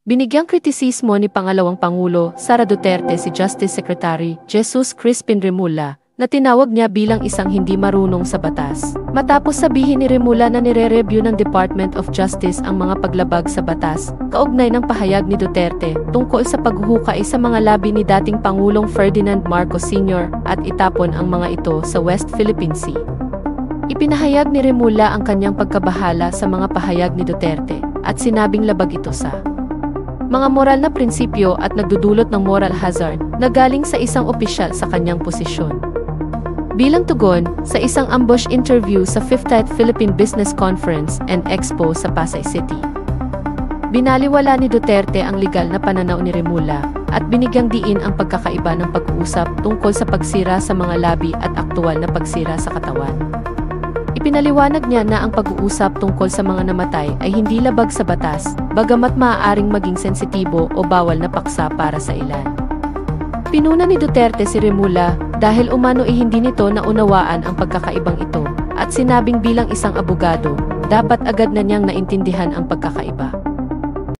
Binigyang kritisismo ni Pangalawang Pangulo Sara Duterte si Justice Secretary Jesus Crispin Remulla na tinawag niya bilang isang hindi marunong sa batas. Matapos sabihin ni Remulla na nire-review ng Department of Justice ang mga paglabag sa batas, kaugnay ng pahayag ni Duterte tungkol sa paghuhukay sa mga labi ni dating Pangulong Ferdinand Marcos Sr. at itapon ang mga ito sa West Philippine Sea. Ipinahayag ni Remulla ang kanyang pagkabahala sa mga pahayag ni Duterte at sinabing labag ito sa mga moral na prinsipyo at nagdudulot ng moral hazard na galing sa isang opisyal sa kanyang posisyon. Bilang tugon, sa isang ambush interview sa 50th Philippine Business Conference and Expo sa Pasay City, binaliwala ni Duterte ang legal na pananaw ni Remulla at binigyang diin ang pagkakaiba ng pag-uusap tungkol sa pagsira sa mga labi at aktual na pagsira sa katawan. Ipinaliwanag niya na ang pag-uusap tungkol sa mga namatay ay hindi labag sa batas, bagamat maaaring maging sensitibo o bawal na paksa para sa ilan. Pinuna ni Duterte si Remulla dahil umano hindi nito naunawaan ang pagkakaibang ito at sinabing bilang isang abogado, dapat agad na niyang naintindihan ang pagkakaiba.